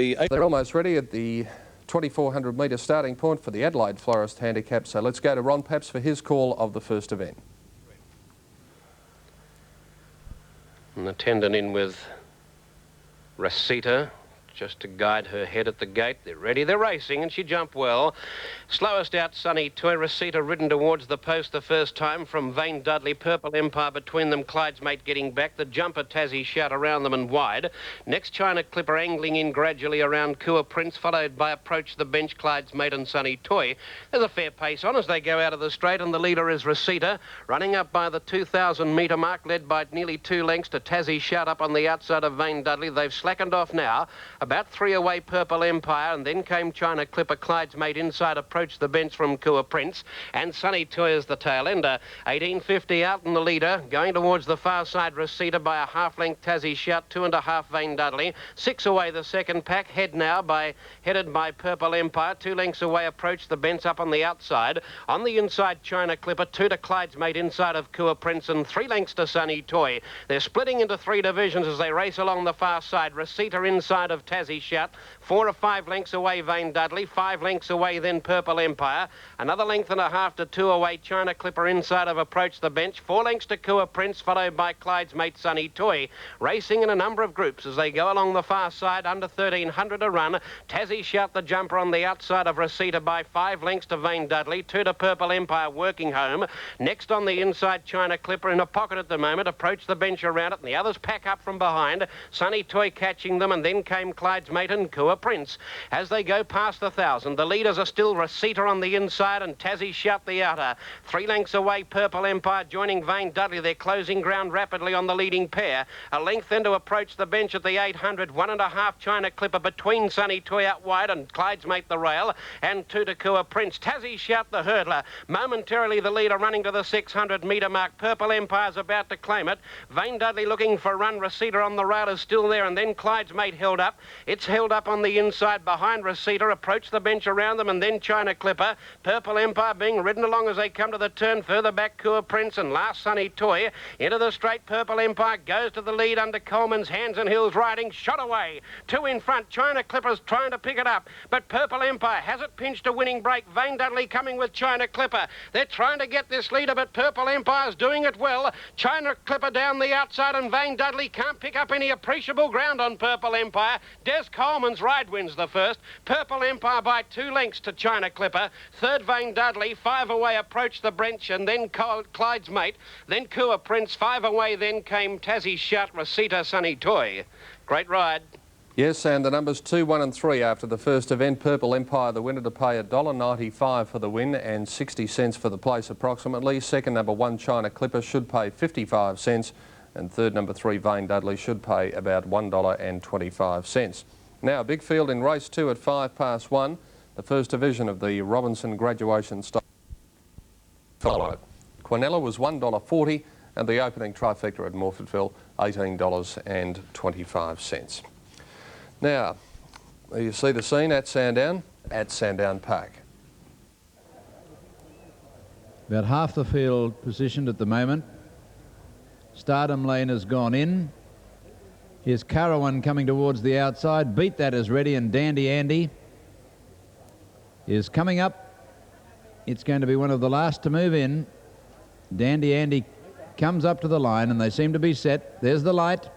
They're almost ready at the 2,400 metre starting point for the Adelaide Florist Handicap. So let's go to Ron Paps for his call of the first event. And the tendon in with Rosita, just to guide her head at the gate. They're ready, they're racing, and she jumped well. Slowest out, Sunny Toy. Rosita ridden towards the post the first time from Vane Dudley. Purple Empire between them. Clyde's Mate getting back. The jumper Tassie Shout around them and wide. Next, China Clipper angling in gradually around Kua Prince, followed by Approach the Bench, Clyde's Mate and Sunny Toy. There's a fair pace on as they go out of the straight, and the leader is Rosita, running up by the 2,000 metre mark, led by nearly 2 lengths to Tassie Shout up on the outside of Vane Dudley. They've slackened off now. About 3 away, Purple Empire, and then came China Clipper. Clyde's Mate inside, Approach the Bench from Kua Prince, and Sunny Toy is the tail ender. 1850 out in the leader, going towards the far side, Rosita by a half length, Tassie Shout, 2.5 Vane Dudley. 6 away the second pack, headed by Purple Empire. 2 lengths away, Approach the Bench up on the outside. On the inside, China Clipper, 2 to Clyde's Mate inside of Kua Prince, and 3 lengths to Sunny Toy. They're splitting into 3 divisions as they race along the far side. Rosita inside of Tassie Shout, 4 or 5 lengths away Vane Dudley, 5 lengths away then Purple Empire, another length and a half to 2 away China Clipper inside of Approach the Bench, 4 lengths to Kua Prince, followed by Clyde's Mate Sunny Toy, racing in a number of groups as they go along the far side, under 1,300 a run. Tassie Shout the jumper on the outside of Rosita by 5 lengths to Vane Dudley, 2 to Purple Empire working home. Next on the inside, China Clipper in a pocket at the moment, Approach the Bench around it, and the others pack up from behind. Sunny Toy catching them, and then came Clyde's Mate and Kua Prince. As they go past the 1,000, the leaders are still Rosita on the inside and Tassie Shout the outer. 3 lengths away, Purple Empire joining Vane Dudley. They're closing ground rapidly on the leading pair. A length then to Approach the Bench at the 800. 1.5 China Clipper between Sunny Toy out wide and Clyde's Mate the rail, and 2 to Kua Prince. Tassie Shout the hurdler. Momentarily the leader running to the 600 metre mark. Purple Empire's about to claim it. Vane Dudley looking for a run. Rosita on the rail is still there, and then Clyde's Mate held up. It's held up on the inside behind Rosita. Approach the Bench around them, and then China Clipper. Purple Empire being ridden along as they come to the turn. Further back, Kua Prince, and last Sunny Toy. Into the straight, Purple Empire goes to the lead under Coleman's Hands and Hills riding. Shot away. 2 in front. China Clipper's trying to pick it up, but Purple Empire has it pinched a winning break. Vane Dudley coming with China Clipper. They're trying to get this leader, but Purple Empire's doing it well. China Clipper down the outside, and Vane Dudley can't pick up any appreciable ground on Purple Empire. Des Coleman's ride wins the first. Purple Empire by 2 lengths to China Clipper. Third, Vane Dudley. 5 away, Approach the Bench, and then Clyde's Mate. Then Kua Prince. 5 away, then came Tassie Shout, Rosita, Sunny Toy. Great ride. Yes, and the numbers 2, 1 and 3 after the first event. Purple Empire, the winner, to pay $1.95 for the win and 60 cents for the place approximately. Second, number 1, China Clipper, should pay 55 cents. And third, number 3, Vane Dudley, should pay about $1.25. Now, a big field in race 2 at 1:05, the first division of the Robinson Graduation Style followed. Quinella was $1.40, and the opening trifecta at Morfordville, $18.25. Now, you see the scene at Sandown Park. About half the field positioned at the moment. Stardom Lane has gone in. Here's Carawan coming towards the outside. Beat That is ready, and Dandy Andy is coming up. It's going to be one of the last to move in. Dandy Andy comes up to the line, and they seem to be set. There's the light.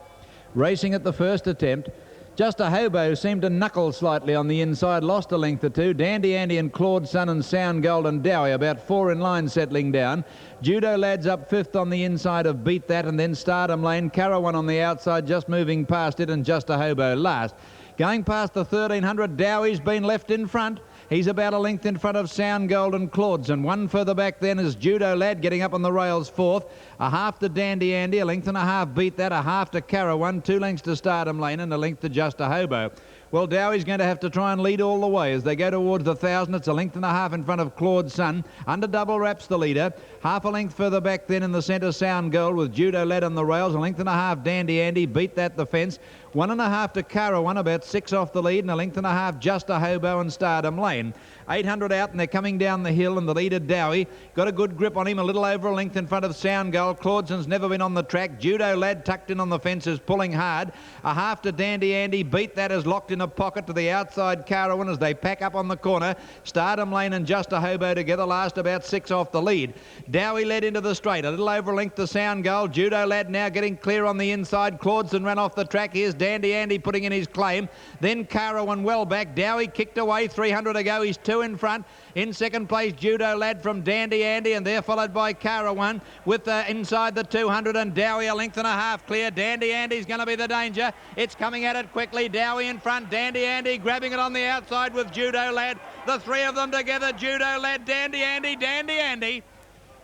Racing at the first attempt. Just a Hobo seemed to knuckle slightly on the inside, lost a length or 2. Dandy Andy and Claude Sun and Sound Gold and Dowie about 4 in line settling down. Judo Lads up 5th on the inside of Beat That, and then Stardom Lane. Carawan on the outside just moving past it, and Just a Hobo last. Going past the 1,300, Dowie's been left in front. He's about a length in front of Sound Gold and Claudeson. 1 further back then is Judo Lad getting up on the rails 4th. A half to Dandy Andy, a length and a half Beat That, a half to Carawan, 2 lengths to Stardom Lane, and a length to Just a Hobo. Well, Dowie's going to have to try and lead all the way as they go towards the 1,000. It's a length and a half in front of Claude Sun. Under double wraps the leader. Half a length further back then in the centre, Sound Gold with Judo Lad on the rails. A length and a half, Dandy Andy. Beat That the fence. 1.5 to Carawan, about 6 off the lead, and a length and a half just a Hobo and Stardom Lane. 800 out, and they're coming down the hill, and the leader Dowie got a good grip on him, a little over a length in front of Sound Gold. Claudson's never been on the track. Judo Lad tucked in on the fences, pulling hard. A half to Dandy Andy, beat that as locked in a pocket to the outside Carawan as they pack up on the corner. Stardom Lane and Just a Hobo together, last about 6 off the lead. Dowie led into the straight, a little over a length to Sound Gold. Judo Lad now getting clear on the inside. Claudson ran off the track. Here's Dandy Andy putting in his claim. Then Carawan well back. Dowie kicked away, 300 to go. He's 2 in front. In second place, Judo Lad from Dandy Andy, and they're followed by Carawan with inside the 200, and Dowie a length and a half clear. Dandy Andy's going to be the danger. It's coming at it quickly. Dowie in front. Dandy Andy grabbing it on the outside with Judo Lad. The three of them together. Judo Lad, Dandy Andy, Dandy Andy.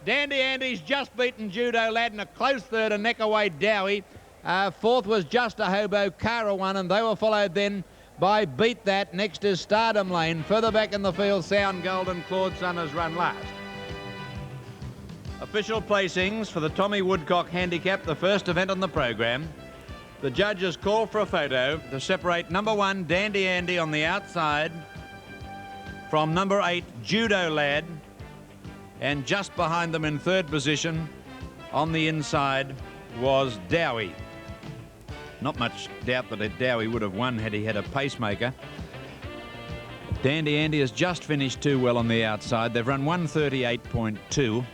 Dandy Andy's just beaten Judo Lad in a close third, a neck away Dowie. Fourth was Just a Hobo, Carawan, and they were followed then by Beat That. Next is Stardom Lane. Further back in the field, Sound Gold and Claudson has run last. Official placings for the Tommy Woodcock Handicap, the first event on the program. The judges call for a photo to separate number 1, Dandy Andy, on the outside from number 8, Judo Lad, and just behind them in third position on the inside was Dowie. Not much doubt that Dowie would have won had he had a pacemaker. Dandy Andy has just finished too well on the outside. They've run 138.2,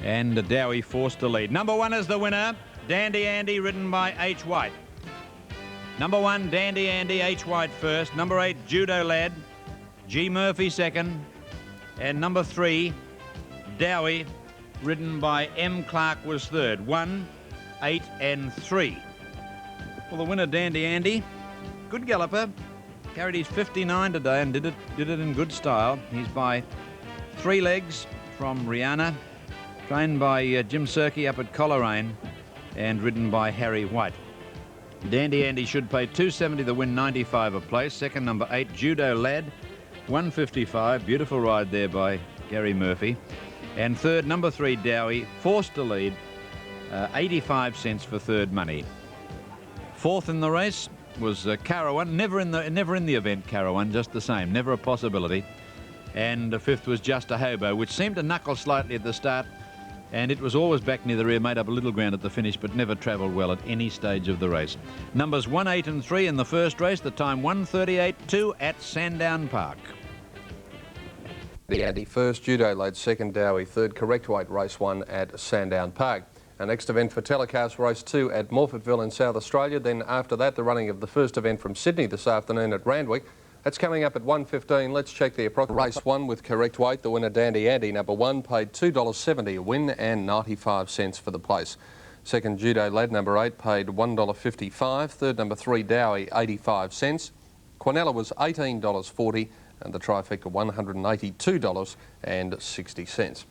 and Dowie forced to lead. Number 1 is the winner, Dandy Andy, ridden by H. White. Number 1, Dandy Andy, H. White first. Number 8, Judo Lad, G. Murphy second. And number 3, Dowie, ridden by M. Clark, was third. 1, 8 and 3. Well, the winner, Dandy Andy, good galloper, carried his 59 today and did it in good style. He's by 3 legs from Rihanna, trained by Jim Surkey up at Coleraine, and ridden by Harry White. Dandy Andy should pay $270 to win, 95 a place. Second, number 8, Judo Lad, 155. Beautiful ride there by Gary Murphy. And third, number 3, Dowie, forced to lead, 85 cents for third money. Fourth in the race was Carawan, never in the event, Carawan, just the same, never a possibility. And fifth was Just a Hobo, which seemed to knuckle slightly at the start, and it was always back near the rear, made up a little ground at the finish, but never travelled well at any stage of the race. Numbers 1, 8 and 3 in the first race, the time 1:38.2 at Sandown Park. The Andy first, Judo Lad second, Dowie third, correct weight race 1 at Sandown Park. Our next event for telecast, race 2 at Morphettville in South Australia. Then after that, the running of the first event from Sydney this afternoon at Randwick. That's coming up at 1:15. Let's check the approximate. Race 1 with correct weight. The winner, Dandy Andy, number 1, paid $2.70 a win and 95 cents for the place. Second, Judo Lad, number 8, paid $1.55. Third, number 3, Dowie, 85 cents. Quinella was $18.40, and the trifecta $182.60.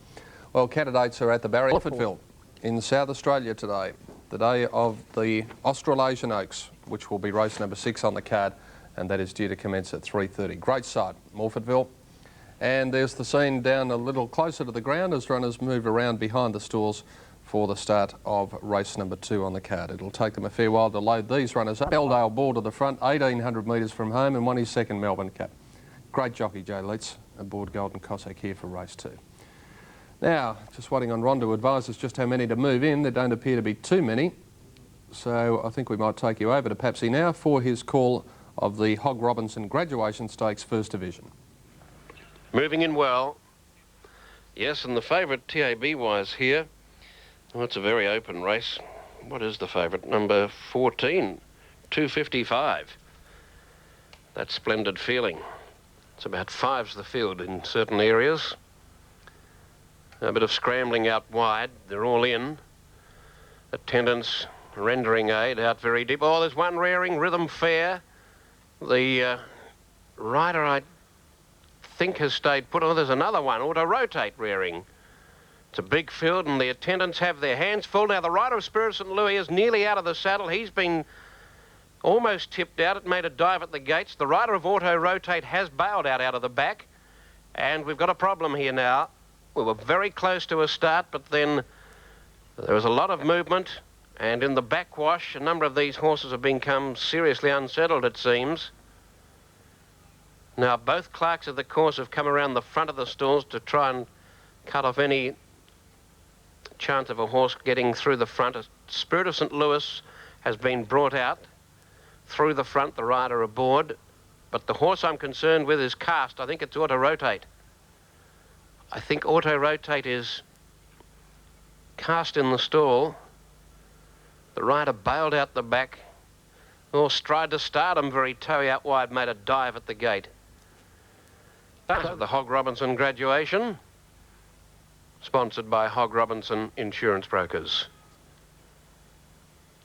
Well, candidates are at the barrier. Morphettville in South Australia today, the day of the Australasian Oaks, which will be race number 6 on the card, and that is due to commence at 3:30. Great sight, Morphettville. And there's the scene down a little closer to the ground as runners move around behind the stalls for the start of race number 2 on the card. It'll take them a fair while to load these runners up. Eldale Ball to the front, 1,800 metres from home, and won his second Melbourne Cup. Great jockey, Joe Leitz, aboard Golden Cossack here for race 2. Now, just waiting on Ron to advise us just how many to move in. There don't appear to be too many. So I think we might take you over to Papsy now for his call of the Hog Robinson Graduation Stakes First Division. Moving in well. Yes, and the favourite TAB-wise here. Well, it's a very open race. What is the favourite? Number 14, 255. That Splendid Feeling. It's about 5's the field in certain areas. A bit of scrambling out wide. They're all in. Attendants rendering aid out very deep. Oh, there's one rearing, Rhythm Fair. The rider, I think, has stayed put. Oh, there's another one, Auto Rotate, rearing. It's a big field, and the attendants have their hands full. Now, the rider of Spirit St. Louis is nearly out of the saddle. He's been almost tipped out. It made a dive at the gates. The rider of Auto Rotate has bailed out of the back, and we've got a problem here now. We were very close to a start, but then there was a lot of movement, And in the backwash, a number of these horses have become seriously unsettled, it seems. Now, both clerks of the course have come around the front of the stalls to try and cut off any chance of a horse getting through the front. Spirit of St. Louis has been brought out through the front, the rider aboard. But the horse I'm concerned with is Cast. I think it's Auto Rotate. I think Auto Rotate is cast in the stall. The rider bailed out the back. Oh, Stride to Stardom, very toey out wide, made a dive at the gate. That's the Hog Robinson graduation, sponsored by Hog Robinson Insurance Brokers.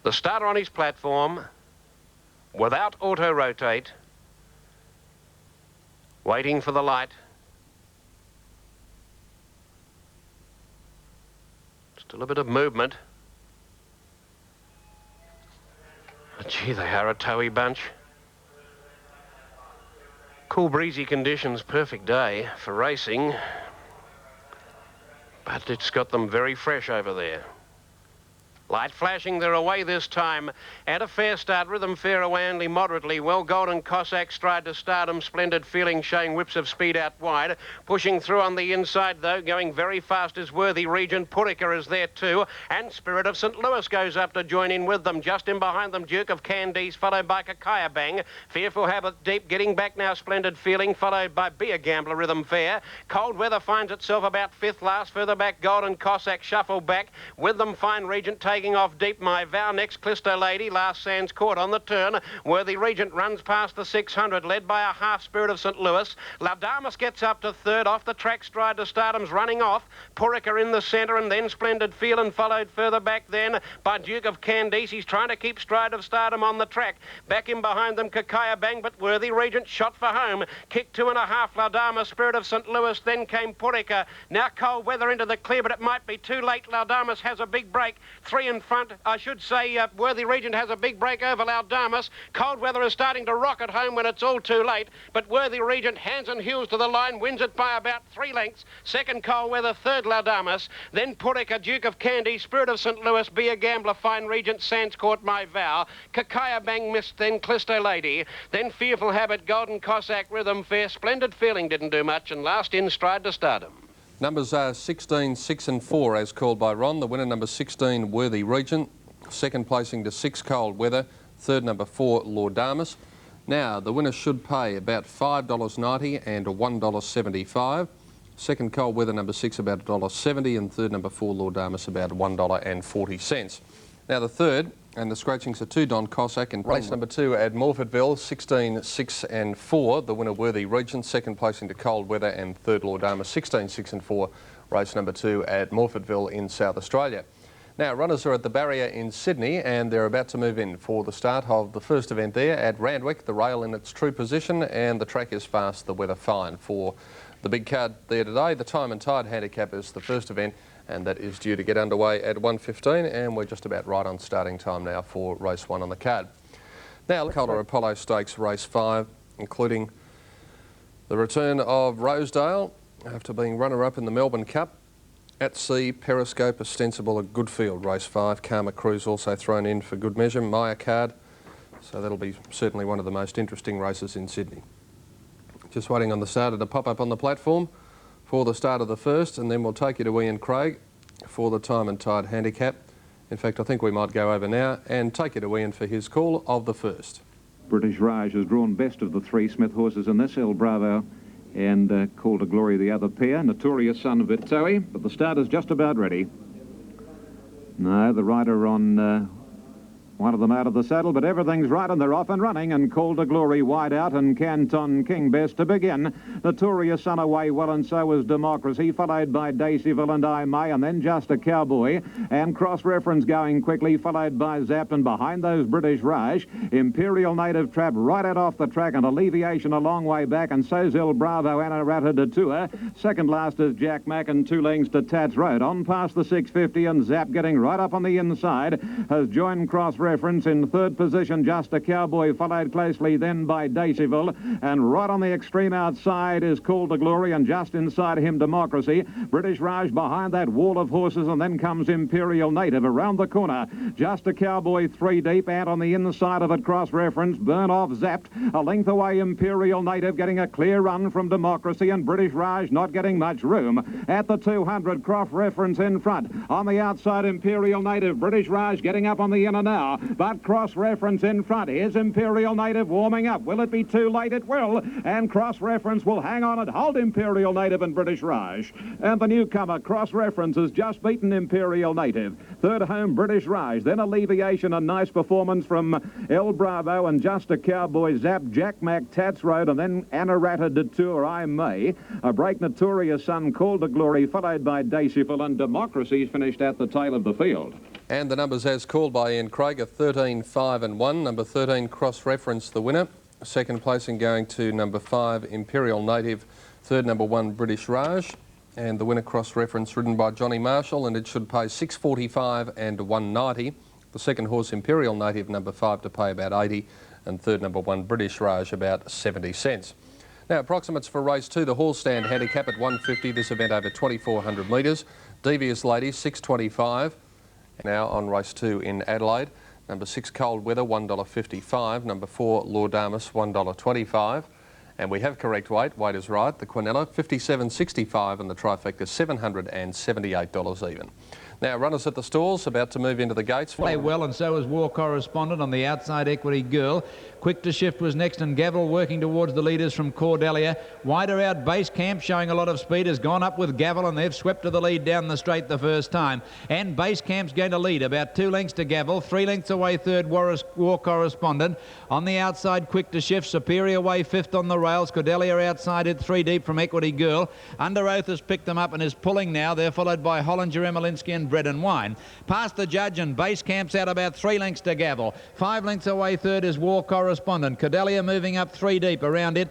The starter on his platform, without Auto Rotate, waiting for the light. Still a bit of movement. But gee, they are a toey bunch. Cool, breezy conditions, perfect day for racing. But it's got them very fresh over there. Light flashing, they're away this time. And a fair start, Rhythm Fair away only moderately well. Golden Cossack, Stride to Stardom, Splendid Feeling showing whips of speed out wide. Pushing through on the inside though, going very fast is Worthy Regent. Purica is there too. And Spirit of St. Louis goes up to join in with them. Just in behind them, Duke of Candice, followed by Kakaya Bang. Fearful Habit deep, getting back now, Splendid Feeling, followed by Be a Gambler, Rhythm Fair. Cold Weather finds itself about fifth last. Further back, Golden Cossack shuffle back. With them, Fine Regent taking off deep, My Vow. Next, Clisto Lady. Last, Sands Court on the turn. Worthy Regent runs past the 600, led by a half Spirit of St. Louis. Laudamus gets up to third. Off the track, Stride to Stardom's running off. Purica in the centre, and then Splendid Feeling, followed further back then by Duke of Candice. He's trying to keep Stride of Stardom on the track. Back in behind them, Kakaya Bang, but Worthy Regent shot for home. Kick 2.5, Laudamus, Spirit of St. Louis. Then came Purica. Now Cold Weather into the clear, but it might be too late. Laudamus has a big break. 3 in front. I should say Worthy Regent has a big break over Laudamus. Cold Weather is starting to rocket home when it's all too late, but Worthy Regent, hands and heels to the line, wins it by about 3 lengths. Second, Cold Weather. Third, Laudamus. Then Purica, Duke of Candy, Spirit of St. Louis, Be a Gambler, Fine Regent, Sands Court, My Vow. Kakaya Bang missed, then Clisto Lady. Then Fearful Habit, Golden Cossack, Rhythm Fair. Splendid Feeling didn't do much, and last in, Stride to Stardom. Numbers are 16, 6 and 4 as called by Ron. The winner, number 16, Worthy Regent. Second placing to 6, Cold Weather. Third, number 4, Laudamus. Now, the winner should pay about $5.90 and $1.75. Second, Cold Weather, number 6, about $1.70. And third, number 4, Laudamus, about $1.40. Now, the third, and the scratchings are 2, Don Cossack. And race number 2 at Morfordville, 16, 6 and 4. The winner, Worthy Regent. Second placing to Cold Weather. And third, Laudamus, 16, 6 and 4. Race number 2 at Morfordville in South Australia. Now, runners are at the barrier in Sydney and they're about to move in for the start of the first event there at Randwick. The rail in its true position and the track is fast, the weather fine. For the big card there today, the Time and Tide handicap is the first event and that is due to get underway at 1:15 and we're just about right on starting time now for race 1 on the card. Now, Calder Apollo Stakes race 5, including the return of Rosedale after being runner-up in the Melbourne Cup. At Sea, Periscope, Ostensible, a good field, race 5. Karma Cruise also thrown in for good measure. Maya Card, so that'll be certainly one of the most interesting races in Sydney. Just waiting on the starter to pop up on the platform for the start of the first, and then we'll take you to Ian Craig for the Time and Tide handicap. In fact, I think we might go over now and take you to Ian for his call of the first. British Raj has drawn best of the 3 Smith horses in this. El Bravo and Call to Glory, the other pair. Notorious Son of Vitoe, but the start is just about ready. No, the rider on one of them out of the saddle, but everything's right and they're off and running, and Call to Glory wide out and Canton King best to begin. Notorious Son away well, and so is Democracy, followed by Daceyville and I May, and then Just a Cowboy, and Cross Reference going quickly, followed by Zapped, and behind those British Raj, Imperial Native Trap right out off the track, and Alleviation a long way back, and so's El Bravo and Arata de Tour. Second last is Jack Mack, and 2 lengths to Tats Road. On past the 650, and Zap getting right up on the inside has joined Cross Reference in third position, Just a Cowboy, followed closely then by Daceyville, and right on the extreme outside is Call to Glory, and just inside him Democracy. British Raj behind that wall of horses, and then comes Imperial Native around the corner. Just a Cowboy 3 deep, and on the inside of it Cross Reference, Burn Off zapped a length away. Imperial Native getting a clear run from Democracy, and British Raj not getting much room at the 200. Cross Reference in front. On the outside Imperial Native, British Raj getting up on the inner now, but Cross Reference in front. Here's Imperial Native warming up. Will it be too late? It will, and Cross Reference will hang on and hold Imperial Native and British Raj. And the newcomer Cross Reference has just beaten Imperial Native. Third home British Raj, then Alleviation, a nice performance from El Bravo, and Just a Cowboy Zap, Jack Mac, Tats Road, and then Anarata Detour, I May. A break Notorious Sun, Call to Glory, followed by Daceyville, and Democracy's finished at the tail of the field. And the numbers as called by Ian Craig are 13, 5 and 1. Number 13, Cross Reference, the winner. Second placing going to number 5, Imperial Native. Third, number 1, British Raj. And the winner, Cross Reference, ridden by Johnny Marshall, and it should pay $6.45 and $1.90. The second horse, Imperial Native, number 5, to pay about 80, and third, number 1, British Raj, about 70 cents. Now, approximates for race 2, the horse stand handicap at 150. This event over 2,400 metres. Devious Lady, 6.25. Now on race 2 in Adelaide. Number 6, Cold Weather, $1.55. Number 4, Laudamus, $1.25. And we have correct weight. Weight is right. The Quinella, $57.65, and the trifecta, $778 even. Now, runners at the stalls, about to move into the gates. Play well, and so is War Correspondent on the outside. Equity Girl. Quick to Shift was next, and Gavel working towards the leaders from Cordelia. Wider out Base Camp, showing a lot of speed, has gone up with Gavel, and they've swept to the lead down the straight the first time. And Base Camp's going to lead about 2 lengths to Gavel, 3 lengths away third War Correspondent. On the outside, Quick to Shift, Superior Way fifth on the rails. Cordelia outside it 3 deep from Equity Girl. Under Oath has picked them up and is pulling now. They're followed by Hollinger, Emelinsky and Bread and Wine. Past the judge, and Base Camp's out about 3 lengths to Gavel. 5 lengths away third is War Correspondent. Cordelia moving up 3 deep around it.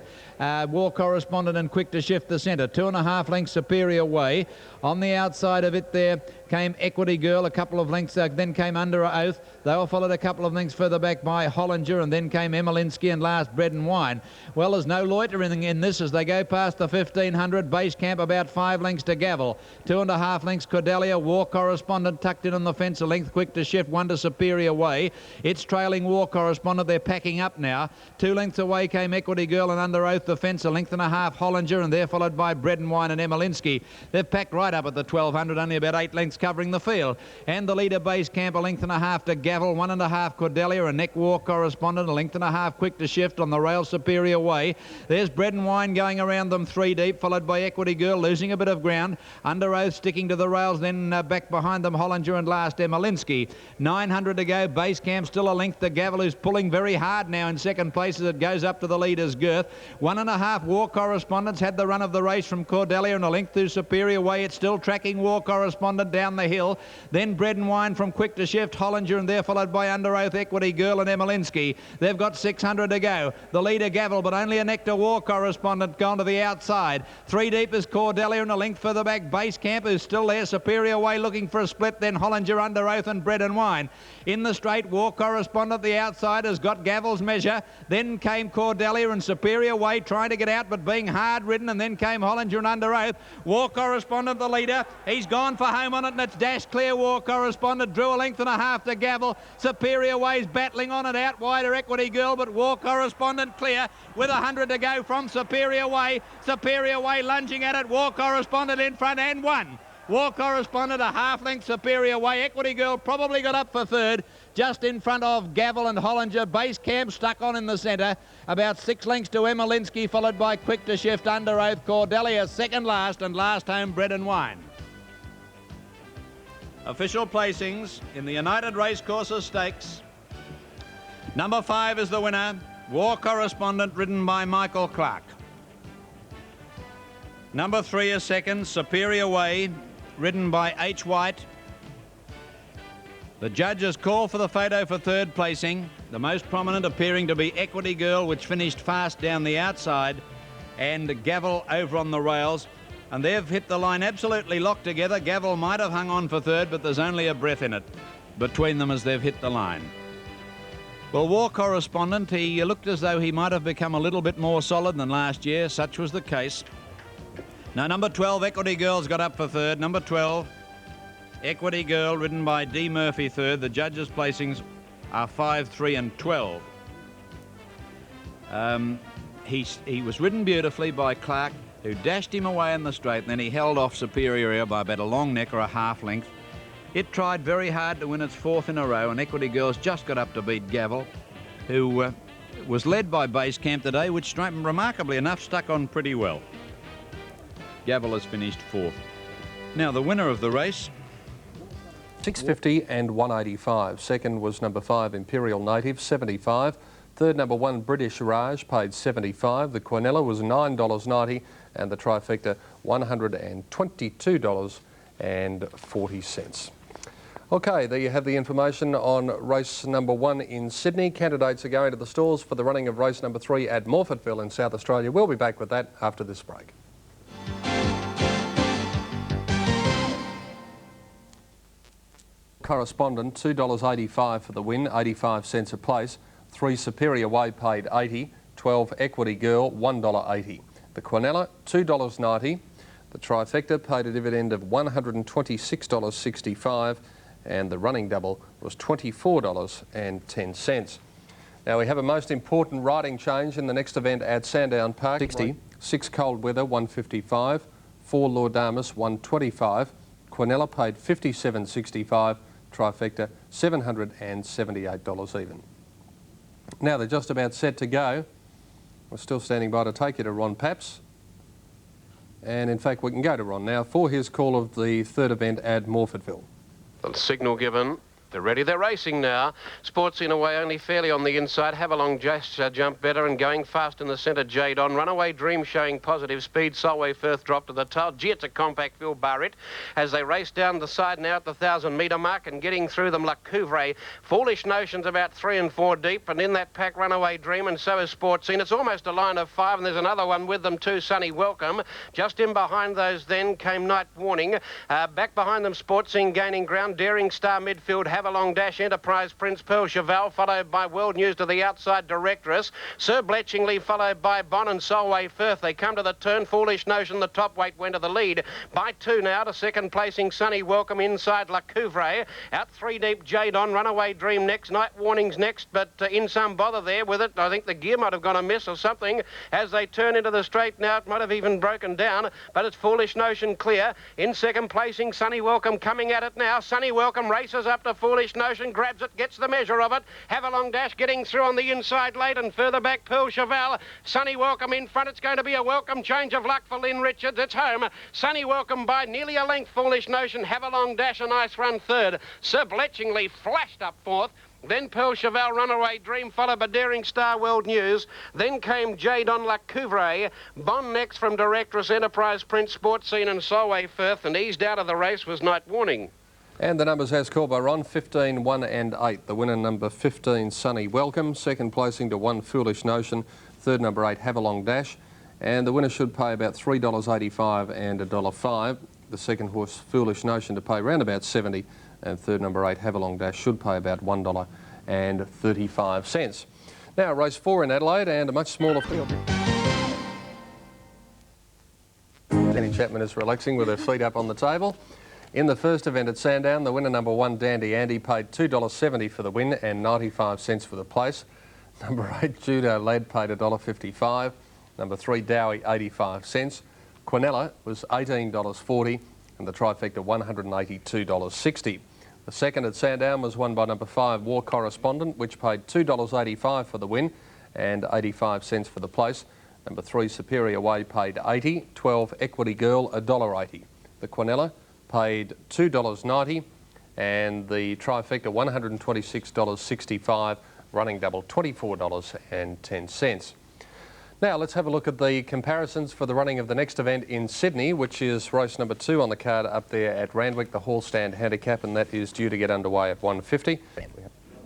War Correspondent and Quick to Shift the centre. 2.5 lengths Superior Way. On the outside of it there came Equity Girl, a couple of lengths, then came Under Oath. They were followed a couple of lengths further back by Hollinger, and then came Emelinsky, and last Bread and Wine. Well, there's no loitering in this as they go past the 1500. Base Camp about 5 lengths to Gavel. 2.5 lengths Cordelia. War Correspondent tucked in on the fence, a length Quick to Shift, 1 to Superior Way. It's trailing War Correspondent. They're packing up now. 2 lengths away came Equity Girl, and Under Oath the fence, a length and a half Hollinger, and they're followed by Bread and Wine and Emelinsky. They've packed right up at the 1200, only about 8 lengths covering the field. And the leader Base Camp, a length and a half to Gavel, 1.5 Cordelia, a neck War Correspondent, a length and a half Quick to Shift on the rail Superior Way. There's Bread and Wine going around them 3 deep, followed by Equity Girl, losing a bit of ground. Under Oath sticking to the rails, then back behind them Hollinger, and last Emelinsky. 900 to go. Base Camp still a length to Gavel, who's pulling very hard now in second place as it goes up to the leader's girth. 1.5 War Correspondents had the run of the race from Cordelia, and a length through Superior Way. It's still tracking War Correspondent down the hill. Then Bread and Wine from Quick to Shift, Hollinger, and they're followed by Under Oath, Equity Girl and Emelinsky. They've got 600 to go. The leader Gavel, but only a neck to War Correspondent gone to the outside. 3 deep is Cordelia, and a length further back Base Camp, who's still there. Superior Way looking for a split, then Hollinger, Under Oath and Bread and Wine. In the straight, War Correspondent, the outside, has got Gavel's measure. Then came Cordelia, and Superior Way trying to get out but being hard ridden, and then came Hollinger and Under Oath. War Correspondent the leader. He's gone for home on it, and it's dashed clear. War Correspondent drew a length and a half to Gavel. Superior Way's battling on it, out wider Equity Girl, but War Correspondent clear with 100 to go from Superior Way. Superior Way lunging at it. War Correspondent in front and won. War Correspondent a half length Superior Way. Equity Girl probably got up for third, just in front of Gavel and Hollinger. Base Camp stuck on in the centre, about 6 lengths to Emelinsky, followed by Quick to Shift, Under Oath, Cordelia second last, and last home Bread and Wine. Official placings in the United Racecourses Stakes. Number 5 is the winner, War Correspondent, ridden by Michael Clark. Number 3 is second, Superior Way, ridden by H. White. The judges call for the photo for third placing, the most prominent appearing to be Equity Girl, which finished fast down the outside, and Gavel over on the rails. And they've hit the line absolutely locked together. Gavel might have hung on for third, but there's only a breath in it between them as they've hit the line. Well, War Correspondent, he looked as though he might have become a little bit more solid than last year. Such was the case. Now, number 12, Equity Girl's got up for third. Number 12, Equity Girl, ridden by D. Murphy, third. The judges' placings are 5, 3 and 12. He was ridden beautifully by Clark, who dashed him away in the straight, and then he held off Superior Air by about a long neck or a half length. It tried very hard to win its fourth in a row, and Equity Girls just got up to beat Gavel, who was led by Base Camp today, which remarkably enough stuck on pretty well. Gavel has finished fourth. Now, the winner of the race, 650 and 185. Second was number 5, Imperial Native, 75. Third, number 1, British Raj, paid 75. The Quinella was $9.90, and the trifecta $122.40. OK, there you have the information on race number 1 in Sydney. Candidates are going to the stalls for the running of race number 3 at Morphettville in South Australia. We'll be back with that after this break. Correspondent, $2.85 for the win, 85 cents a place. 3 Superior Way paid 80, 12 Equity Girl, $1.80. The Quinella, $2.90. The trifecta paid a dividend of $126.65, and the running double was $24.10. Now, we have a most important riding change in the next event at Sandown Park. 60, 6 Cold Weather, $155, 4 Laudamus, $125. Quinella paid $57.65, trifecta $778 even. Now they're just about set to go. We're still standing by to take you to Ron Paps. And in fact, we can go to Ron now for his call of the third event at Morphettville. The signal given. They're ready, they're racing now. Sports in a way only fairly on the inside. Havilong just jumped better and going fast in the centre. Jade on. Runaway Dream showing positive speed. Solway Firth dropped to the tail. Gee, it's a compact Phil Barrett as they race down the side now at the 1,000-metre mark and getting through them. La Couvre. Foolish Notion's about 3 and 4 deep, and in that pack Runaway Dream, and so is Sports in. It's almost a line of 5, and there's another one with them too, Sunny Welcome. Just in behind those then came Night Warning. Back behind them Sports in gaining ground. Daring Star midfield. Havilong Dash, Enterprise Prince, Pearl Cheval, followed by World News to the outside, Directress. Sir Bletchingly, followed by Bon and Solway Firth. They come to the turn. Foolish Notion, the top weight, went to the lead. By 2 now to second placing Sunny Welcome inside La Couvre. Out 3 deep, Jade on. Runaway Dream next. Night Warning's next, but in some bother there with it. I think the gear might have gone amiss or something. As they turn into the straight now, it might have even broken down, but it's Foolish Notion clear. In second placing, Sunny Welcome coming at it now. Sunny Welcome races up to Foolish Notion, grabs it, gets the measure of it. Havilong Dash getting through on the inside late, and further back Pearl Cheval. Sunny Welcome in front. It's going to be a welcome change of luck for Lynn Richards. It's home. Sunny Welcome by nearly a length. Foolish Notion. Havilong Dash a nice run third. Sir Bletchingly flashed up fourth. Then Pearl Cheval, Runaway Dream, followed by Daring Star, World News. Then came Jade on La Couvre. Bon next from Directress, Enterprise Prince, Sports Scene and Solway Firth. And eased out of the race was Night Warning. And the numbers as called by Ron, 15, 1 and 8. The winner number 15, Sunny Welcome. Second placing to 1, Foolish Notion. Third number 8, Havilong Dash. And the winner should pay about $3.85 and $1.05. The second horse, Foolish Notion, to pay round about 70. And third number 8, Havilong Dash, should pay about $1.35. Now race 4 in Adelaide, and a much smaller field. Jenny Chapman is relaxing with her feet up on the table. In the first event at Sandown, the winner number 1, Dandy Andy, paid $2.70 for the win and 95 cents for the place. Number 8, Judo Lad, paid $1.55. Number 3, Dowie, 85 cents. Quinella was $18.40, and the trifecta $182.60. The second at Sandown was won by number 5, War Correspondent, which paid $2.85 for the win and 85 cents for the place. Number 3, Superior Way, paid $80. 12, Equity Girl, $1.80. The Quinella paid $2.90, and the trifecta $126.65, running double $24.10. Now let's have a look at the comparisons for the running of the next event in Sydney, which is race number 2 on the card up there at Randwick, the Hall Stand Handicap, and that is due to get underway at 1:50.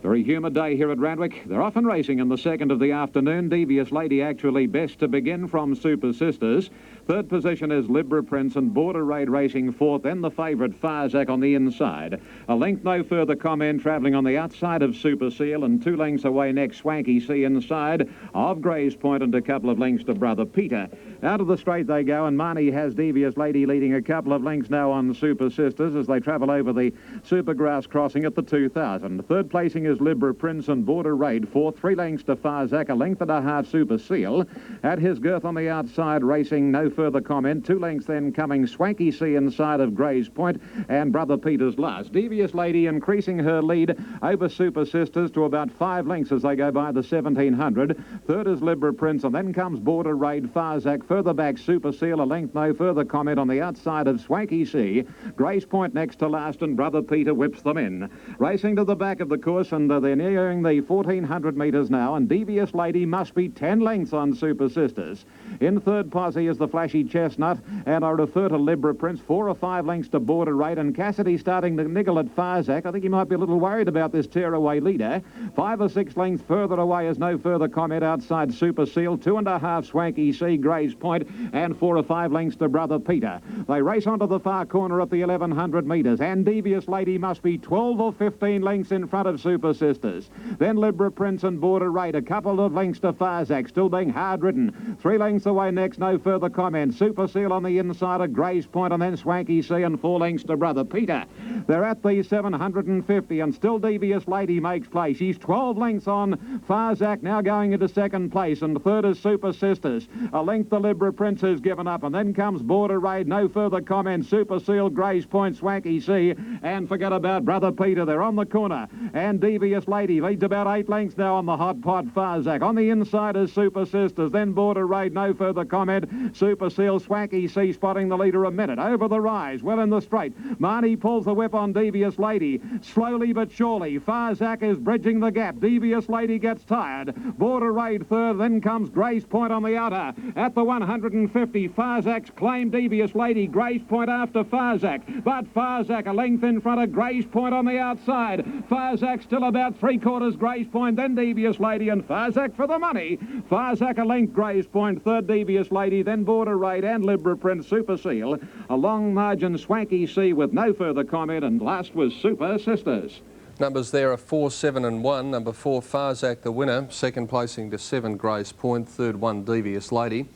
Very humid day here at Randwick. They're off and racing in the second of the afternoon. Devious Lady actually best to begin from Super Sisters. Third position is Libra Prince and Border Raid racing fourth. Then the favourite Farzak on the inside. A length no further comment travelling on the outside of Super Seal, and 2 lengths away next Swanky Sea inside of Grays Point and a couple of lengths to Brother Peter. Out of the straight they go, and Marnie has Devious Lady leading a couple of lengths now on Super Sisters as they travel over the Supergrass crossing at the 2000. Third placing is Libra Prince and Border Raid. Fourth, 3 lengths to Farzak, a length and a half Super Seal. At his girth on the outside racing, no further comment. 2 lengths then coming Swanky Sea inside of Grays Point and Brother Peter's last. Devious Lady increasing her lead over Super Sisters to about 5 lengths as they go by the 1700. Third is Libra Prince, and then comes Border Raid, Farzak. Further back, Super Seal, a length, no further comment on the outside of Swanky Sea. Grace Point next to last, and Brother Peter whips them in. Racing to the back of the course, and they're nearing the 1400 metres now, and Devious Lady must be 10 lengths on Super Sisters. In third posse is the Flashy Chestnut, and I refer to Libra Prince. 4 or 5 lengths to Border Raid, and Cassidy starting to niggle at Farzak. I think he might be a little worried about this tearaway leader. 5 or 6 lengths further away is no further comment outside Super Seal. 2.5 Swanky Sea, Grays Point, and 4 or 5 lengths to Brother Peter. They race onto the far corner at the 1100 metres, and Devious Lady must be 12 or 15 lengths in front of Super Sisters. Then Libra Prince and Border Raid, a couple of lengths to Farzak, still being hard ridden. 3 lengths away next, no further comment. Super Seal on the inside of Grays Point, and then Swanky Sea, and 4 lengths to Brother Peter. They're at the 750, and still Devious Lady makes place. She's 12 lengths on Farzak, now going into second place, and third is Super Sisters. A length the Libra Prince has given up, and then comes Border Raid, no further comment. Super Seal, Grays Point, Swanky Sea, and forget about Brother Peter. They're on the corner, and Devious Lady leads about 8 lengths now on the hot pot Farzak. On the inside is Super Sisters, then Border Raid, no further comment. Super Seal, Swanky Sea spotting the leader a minute. Over the rise, well in the straight. Marnie pulls the whip on Devious Lady. Slowly but surely, Farzak is bridging the gap. Devious Lady gets tired. Border Raid third, then comes Grays Point on the outer. At the 150, Farzak's claimed Devious Lady. Grays Point after Farzak, but Farzak a length in front of Grays Point on the outside. Farzak still about 3/4 Grays Point, then Devious Lady, and Farzak for the money. Farzak a length Grays Point, third Devious Lady, then Border Raid and Libra Prince, Super Seal. A long margin Swanky Sea with no further comment, and last was Super Sisters. Numbers there are 4, 7 and 1. Number 4, Farzak the winner. Second placing to 7, Grace Point. Third one, Devious Lady.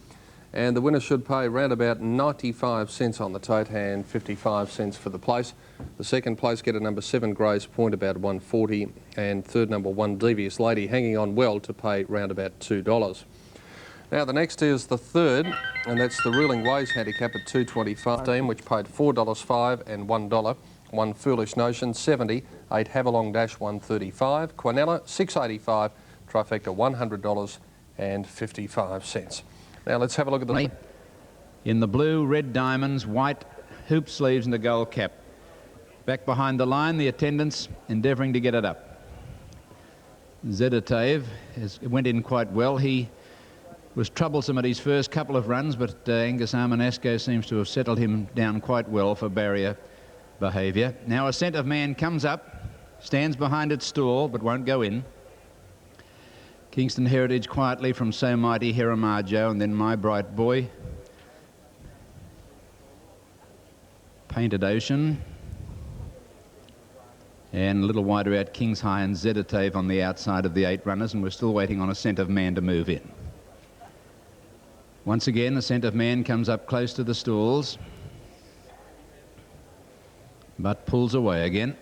And the winner should pay round about 95 cents on the tote and 55 cents for the place. The second place get a number 7, Grace Point, about 140. And third number 1, Devious Lady, hanging on well to pay round about $2. Now the next is the third, and that's the Ruling Ways handicap at 225 team, which paid $4.05 and $1. 1 Foolish Notion 70, 8 Havilong Dash 135, Quinella 685, trifecta $100 and 55 cents. Now let's have a look at the... In the blue, red diamonds, white hoop sleeves and a gold cap. Back behind the line, the attendants endeavouring to get it up. Zedataev went in quite well. He was troublesome at his first couple of runs, but Angus Armanesco seems to have settled him down quite well for barrier behaviour. Now a Scent of Man comes up, stands behind its stall, but won't go in. Kingston Heritage quietly from So Mighty Hiramajo, and then My Bright Boy. Painted Ocean. And a little wider out, King's High and Zedataev on the outside of the 8 runners, and we're still waiting on a Scent of Man to move in. Once again, the Scent of Man comes up close to the stalls, but pulls away again.